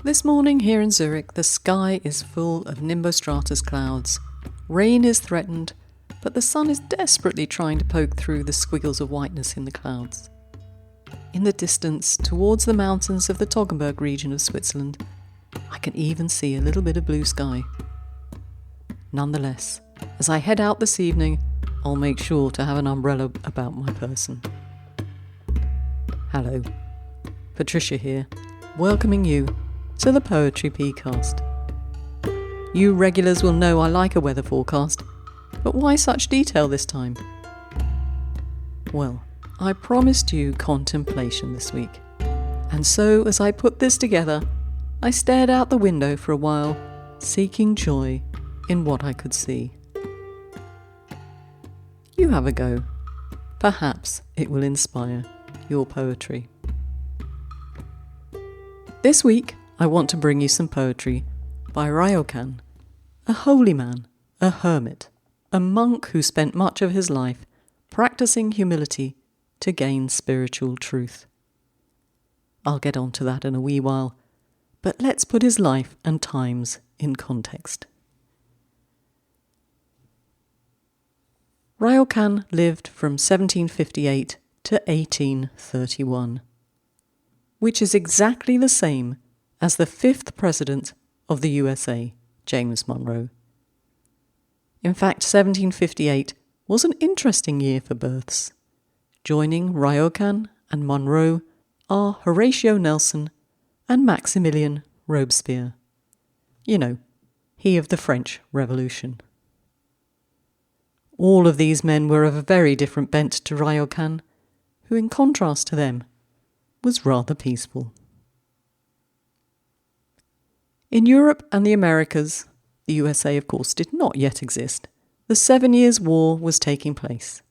This morning here in Zurich, the sky is full of nimbostratus clouds. Rain is threatened, but the sun is desperately trying to poke through the squiggles of whiteness in the clouds. In the distance, towards the mountains of the Toggenburg region of Switzerland, I can even see a little bit of blue sky. Nonetheless, as I head out this evening, I'll make sure to have an umbrella about my person. Hello, Patricia here, welcoming you to the Poetry Pcast. You regulars will know I like a weather forecast, but why such detail this time? Well, I promised you contemplation this week, and so as I put this together, I stared out the window for a while, seeking joy in what I could see. You have a go. Perhaps it will inspire your poetry. This week, I want to bring you some poetry by Ryōkan, a holy man, a hermit, a monk who spent much of his life practicing humility to gain spiritual truth. I'll get on to that in a wee while, but let's put his life and times in context. Ryōkan lived from 1758 to 1831, which is exactly the same as the 5th President of the USA, James Monroe. In fact, 1758 was an interesting year for births. Joining Ryōkan and Monroe are Horatio Nelson and Maximilien Robespierre. You know, he of the French Revolution. All of these men were of a very different bent to Ryōkan, who in contrast to them was rather peaceful. In Europe and the Americas, the USA of course did not yet exist, the 7 Years' War was taking place.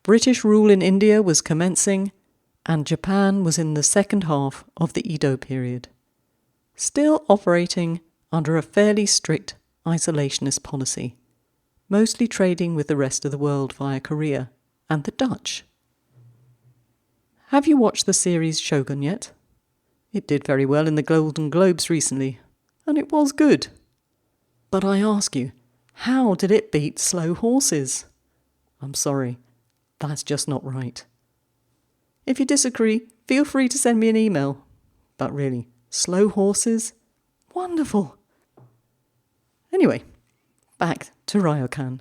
British rule in India was commencing, and Japan was in the second half of the Edo period, still operating under a fairly strict isolationist policy, mostly trading with the rest of the world via Korea and the Dutch. Have you watched the series Shogun yet? It did very well in the Golden Globes recently, and it was good. But I ask you, how did it beat Slow Horses? I'm sorry, that's just not right. If you disagree, feel free to send me an email. But really, Slow Horses? Wonderful! Anyway, back to Ryōkan.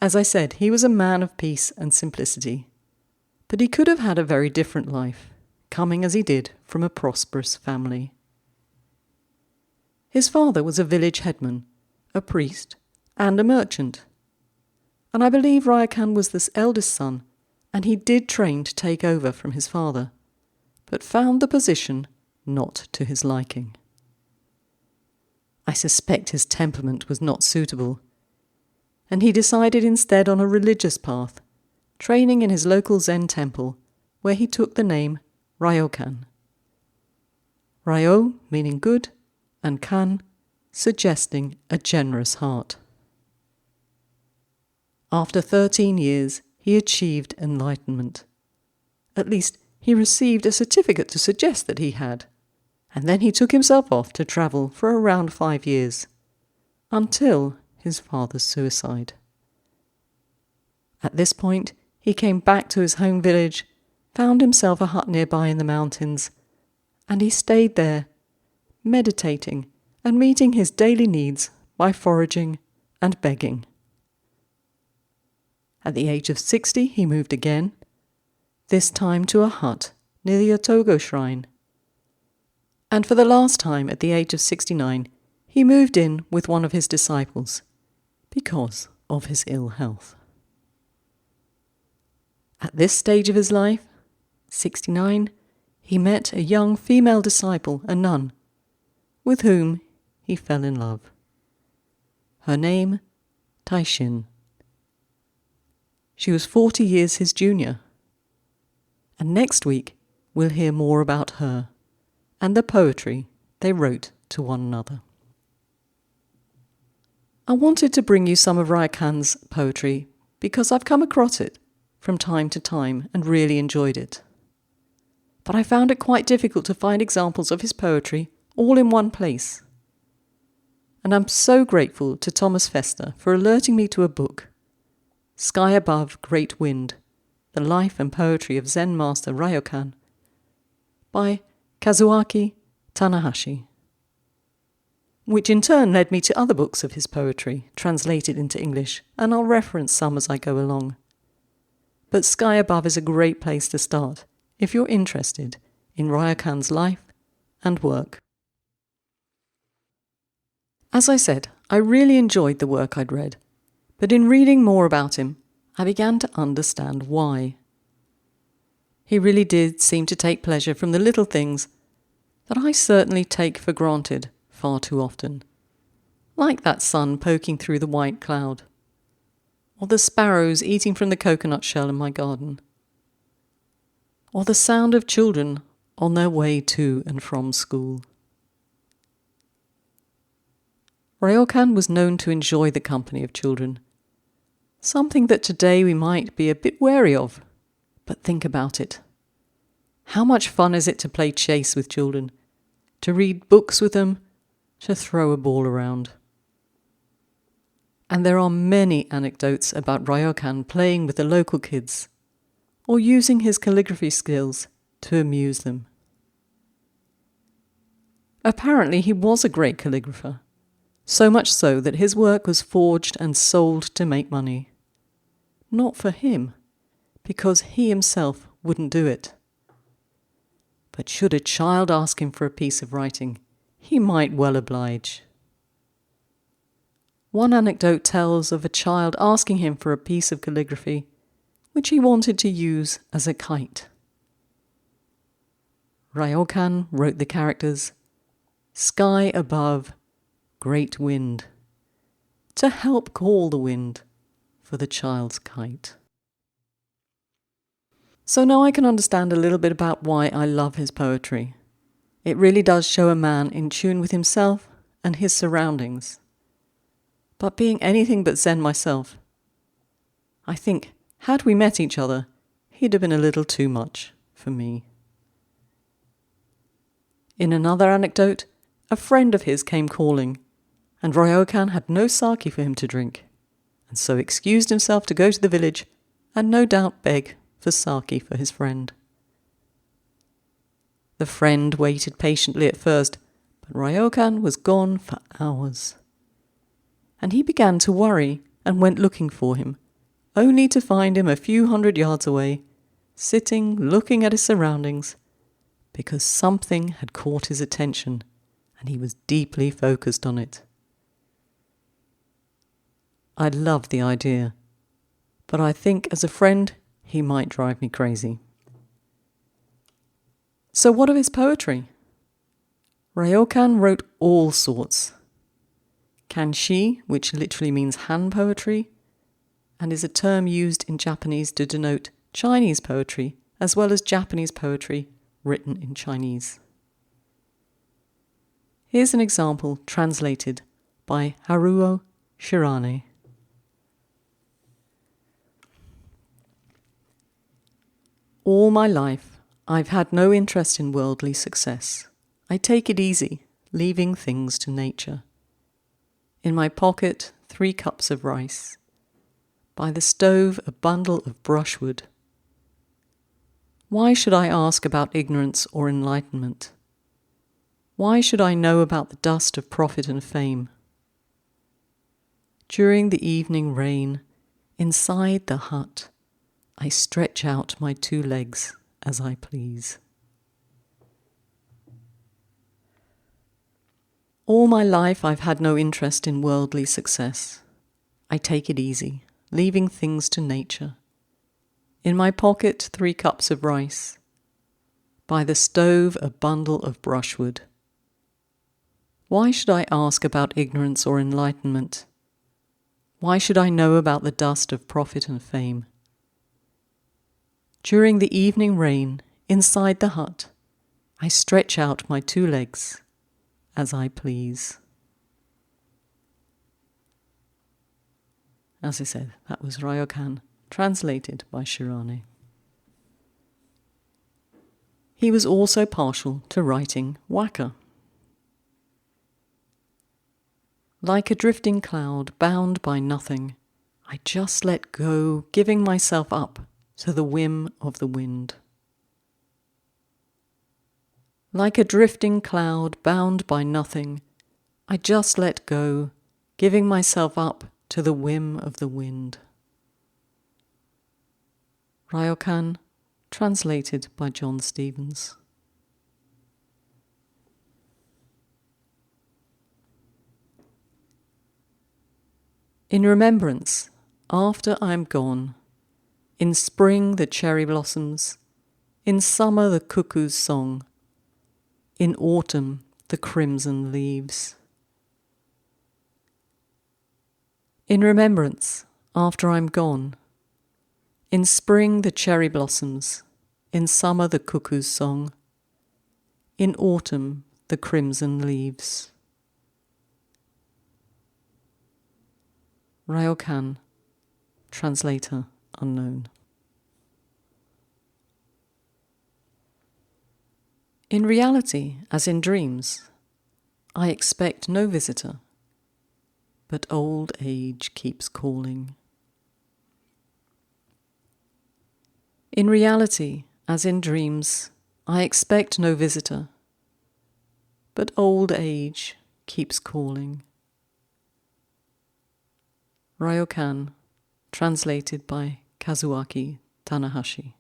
As I said, he was a man of peace and simplicity, but he could have had a very different life, coming as he did from a prosperous family. His father was a village headman, a priest, and a merchant. And I believe Ryōkan was the eldest son, and he did train to take over from his father, but found the position not to his liking. I suspect his temperament was not suitable, and he decided instead on a religious path, training in his local Zen temple, where he took the name Ryōkan. Ryo meaning good, and kan suggesting a generous heart. After 13 years, he achieved enlightenment. At least, he received a certificate to suggest that he had, and then he took himself off to travel for around 5 years, until his father's suicide. At this point, he came back to his home village, found himself a hut nearby in the mountains, and he stayed there, meditating and meeting his daily needs by foraging and begging. At the age of 60, he moved again, this time to a hut near the Otogo shrine. And for the last time, at the age of 69, he moved in with one of his disciples because of his ill health. At this stage of his life, 69, he met a young female disciple, a nun, with whom he fell in love. Her name, Taishin. She was 40 years his junior. And next week, we'll hear more about her and the poetry they wrote to one another. I wanted to bring you some of Ryōkan's poetry because I've come across it from time to time and really enjoyed it. but I found it quite difficult to find examples of his poetry all in one place. And I'm so grateful to Thomas Fester for alerting me to a book, Sky Above, Great Wind, The Life and Poetry of Zen Master Ryōkan, by Kazuaki Tanahashi, which in turn led me to other books of his poetry, translated into English, and I'll reference some as I go along. But Sky Above is a great place to start if you're interested in Ryōkan's life and work. As I said, I really enjoyed the work I'd read, but in reading more about him, I began to understand why. He really did seem to take pleasure from the little things that I certainly take for granted far too often, like that sun poking through the white cloud, or the sparrows eating from the coconut shell in my garden, or the sound of children on their way to and from school. Ryōkan was known to enjoy the company of children, something that today we might be a bit wary of. But think about it. How much fun is it to play chase with children, to read books with them, to throw a ball around? And there are many anecdotes about Ryōkan playing with the local kids, or using his calligraphy skills to amuse them. Apparently he was a great calligrapher, so much so that his work was forged and sold to make money. Not for him, because he himself wouldn't do it. But should a child ask him for a piece of writing, he might well oblige. One anecdote tells of a child asking him for a piece of calligraphy which he wanted to use as a kite. Ryōkan wrote the characters "Sky above, great wind" to help call the wind for the child's kite. So now I can understand a little bit about why I love his poetry. It really does show a man in tune with himself and his surroundings. But being anything but Zen myself, I think, had we met each other, he'd have been a little too much for me. In another anecdote, a friend of his came calling, and Ryōkan had no sake for him to drink, and so excused himself to go to the village and no doubt beg for sake for his friend. The friend waited patiently at first, but Ryōkan was gone for hours. And he began to worry and went looking for him, only to find him a few hundred yards away, sitting looking at his surroundings, because something had caught his attention and he was deeply focused on it. I love the idea, but I think as a friend he might drive me crazy. So what of his poetry? Ryōkan wrote all sorts. Kanshi, which literally means hand poetry, and is a term used in Japanese to denote Chinese poetry, as well as Japanese poetry written in Chinese. Here's an example translated by Haruo Shirane. All my life, I've had no interest in worldly success. I take it easy, leaving things to nature. In my pocket, 3 cups of rice. By the stove, a bundle of brushwood. Why should I ask about ignorance or enlightenment? Why should I know about the dust of profit and fame? During the evening rain, inside the hut, I stretch out my 2 legs as I please. All my life I've had no interest in worldly success. I take it easy, leaving things to nature. In my pocket, 3 cups of rice. By the stove, a bundle of brushwood. Why should I ask about ignorance or enlightenment? Why should I know about the dust of profit and fame? During the evening rain, inside the hut, I stretch out my 2 legs as I please. As I said, that was Ryōkan, translated by Shirane. He was also partial to writing waka. Like a drifting cloud bound by nothing, I just let go, giving myself up to the whim of the wind. Like a drifting cloud bound by nothing, I just let go, giving myself up to the whim of the wind. Ryōkan, translated by John Stevens. In remembrance, after I'm gone, in spring the cherry blossoms, in summer the cuckoo's song, in autumn the crimson leaves. In remembrance, after I'm gone, in spring the cherry blossoms, in summer the cuckoo's song, in autumn the crimson leaves. Ryōkan, translator unknown. In reality, as in dreams, I expect no visitor, but old age keeps calling. In reality, as in dreams, I expect no visitor, but old age keeps calling. Ryōkan, translated by Kazuaki Tanahashi.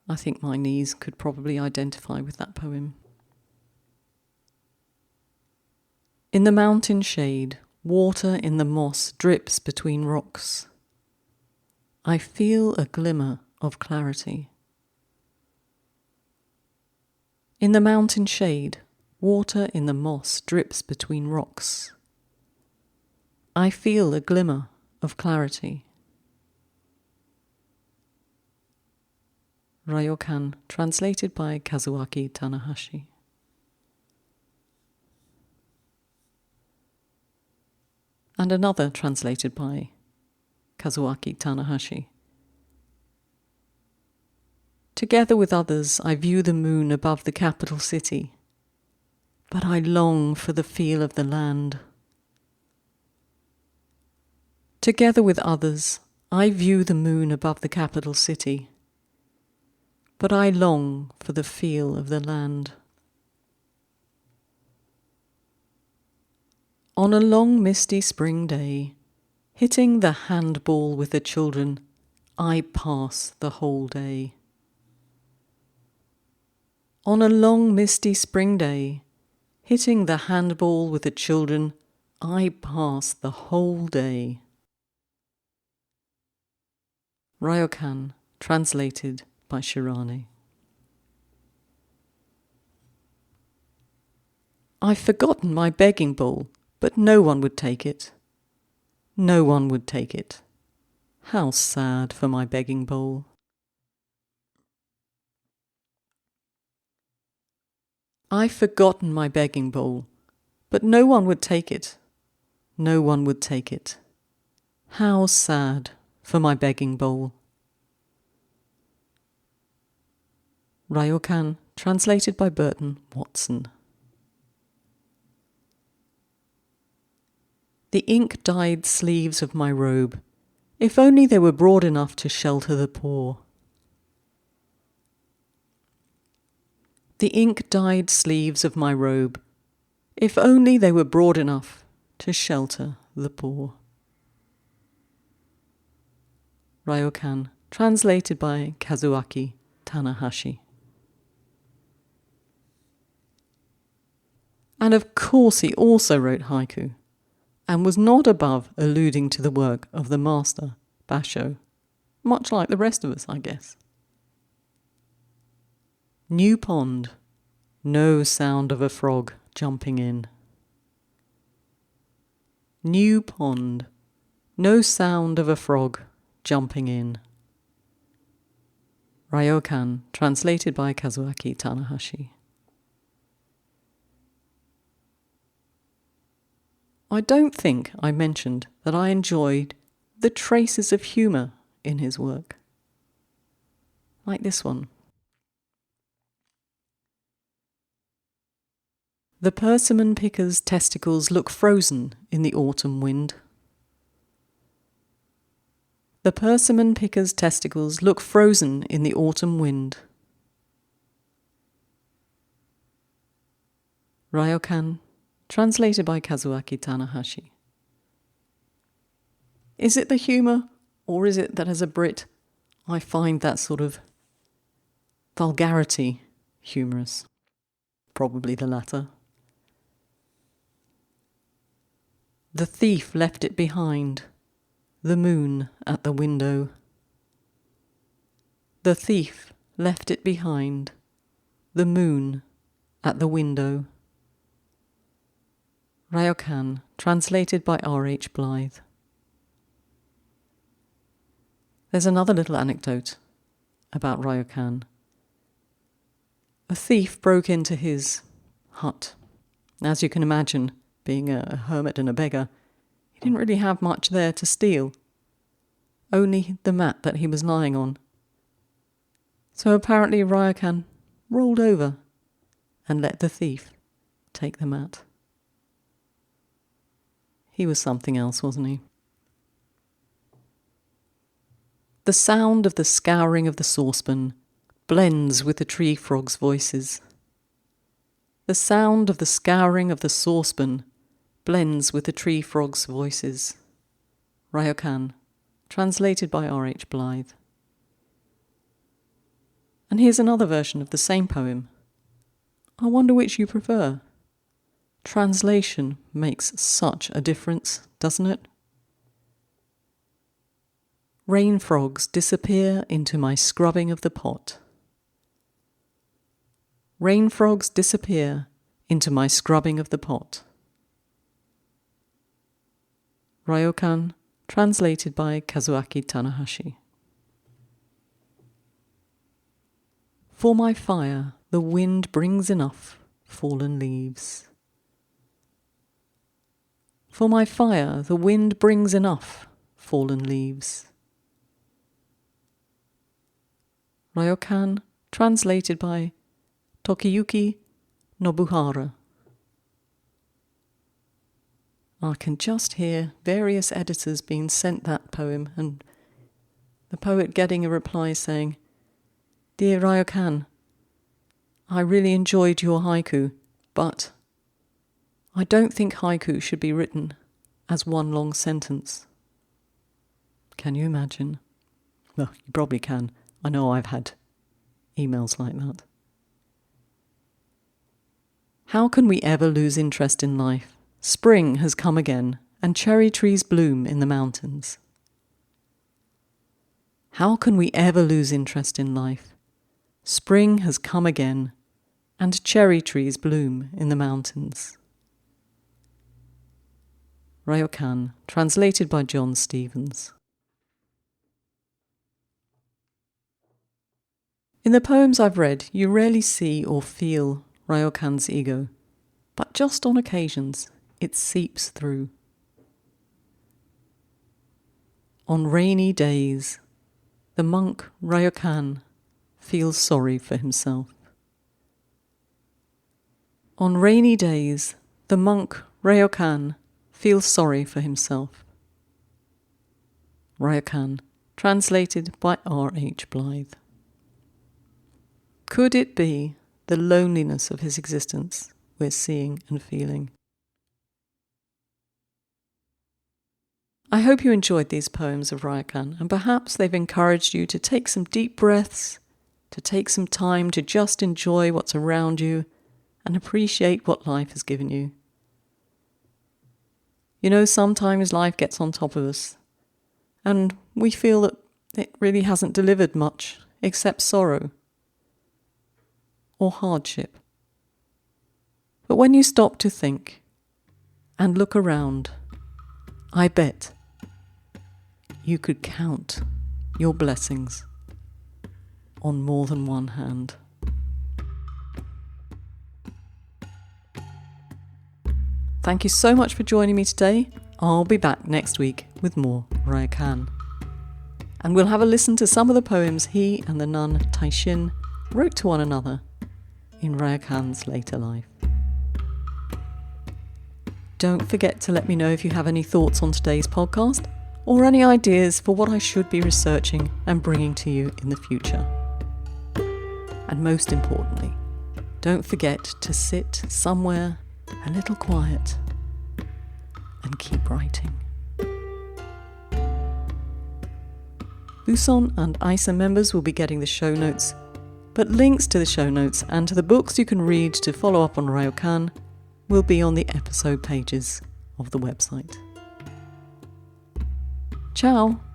I think my knees could probably identify with that poem. In the mountain shade, water in the moss drips between rocks. I feel a glimmer of clarity. In the mountain shade, water in the moss drips between rocks. I feel a glimmer of clarity. Ryōkan, translated by Kazuaki Tanahashi. And another translated by Kazuaki Tanahashi. Together with others, I view the moon above the capital city, but I long for the feel of the land. Together with others, I view the moon above the capital city, but I long for the feel of the land. On a long misty spring day, hitting the handball with the children, I pass the whole day. On a long misty spring day, hitting the handball with the children, I pass the whole day. Ryōkan, translated by Shirane. I've forgotten my begging bowl, but no one would take it. No one would take it. How sad for my begging bowl. I've forgotten my begging bowl, but no one would take it. No one would take it. How sad for my begging bowl. Ryōkan, translated by Burton Watson. The ink-dyed sleeves of my robe, if only they were broad enough to shelter the poor. The ink-dyed sleeves of my robe, if only they were broad enough to shelter the poor. Ryōkan, translated by Kazuaki Tanahashi. And of course he also wrote haiku, and was not above alluding to the work of the master, Basho, much like the rest of us, I guess. New pond, no sound of a frog jumping in. New pond, no sound of a frog jumping in. Ryōkan, translated by Kazuaki Tanahashi. I don't think I mentioned that I enjoyed the traces of humour in his work. like this one. The persimmon picker's testicles look frozen in the autumn wind. The persimmon picker's testicles look frozen in the autumn wind. Ryōkan, translated by Kazuaki Tanahashi. Is it the humour, or is it that as a Brit I find that sort of vulgarity humorous? Probably the latter. The thief left it behind, the moon at the window. The thief left it behind, the moon at the window. Ryōkan, translated by R.H. Blythe. There's another little anecdote about Ryōkan. A thief broke into his hut. As you can imagine, being a hermit and a beggar, he didn't really have much there to steal. Only the mat that he was lying on. So apparently Ryōkan rolled over and let the thief take the mat. He was something else, wasn't he? The sound of the scouring of the saucepan blends with the tree frogs' voices. The sound of the scouring of the saucepan blends with the tree frogs' voices. Ryōkan, translated by R.H. Blythe. And here's another version of the same poem. I wonder which you prefer. Translation makes such a difference, doesn't it? Rain frogs disappear into my scrubbing of the pot. Rain frogs disappear into my scrubbing of the pot. Ryōkan, translated by Kazuaki Tanahashi. For my fire, the wind brings enough fallen leaves. For my fire, the wind brings enough fallen leaves. Ryōkan, translated by Tokiyuki Nobuhara. I can just hear various editors being sent that poem and the poet getting a reply saying, Dear Ryōkan, I really enjoyed your haiku, but I don't think haiku should be written as one long sentence. Can you imagine? Well, you probably can. I know I've had emails like that. How can we ever lose interest in life? Spring has come again, and cherry trees bloom in the mountains. How can we ever lose interest in life? Spring has come again, and cherry trees bloom in the mountains. Ryōkan, translated by John Stevens. In the poems I've read, you rarely see or feel Ryōkan's ego, but just on occasions it seeps through. On rainy days, the monk Ryōkan feels sorry for himself. On rainy days, the monk Ryōkan feels sorry for himself. Ryōkan, translated by R.H. Blythe. Could it be the loneliness of his existence we're seeing and feeling? I hope you enjoyed these poems of Ryōkan, and perhaps they've encouraged you to take some deep breaths, to take some time to just enjoy what's around you and appreciate what life has given you. You know, sometimes life gets on top of us, and we feel that it really hasn't delivered much except sorrow or hardship. But when you stop to think and look around, I bet you could count your blessings on more than one hand. Thank you so much for joining me today. I'll be back next week with more Ryōkan. And we'll have a listen to some of the poems he and the nun Taishin wrote to one another in Ryōkan's later life. Don't forget to let me know if you have any thoughts on today's podcast or any ideas for what I should be researching and bringing to you in the future. And most importantly, don't forget to sit somewhere a little quiet and keep writing. Buson and ISA members will be getting the show notes, but links to the show notes and to the books you can read to follow up on Ryōkan will be on the episode pages of the website. Ciao!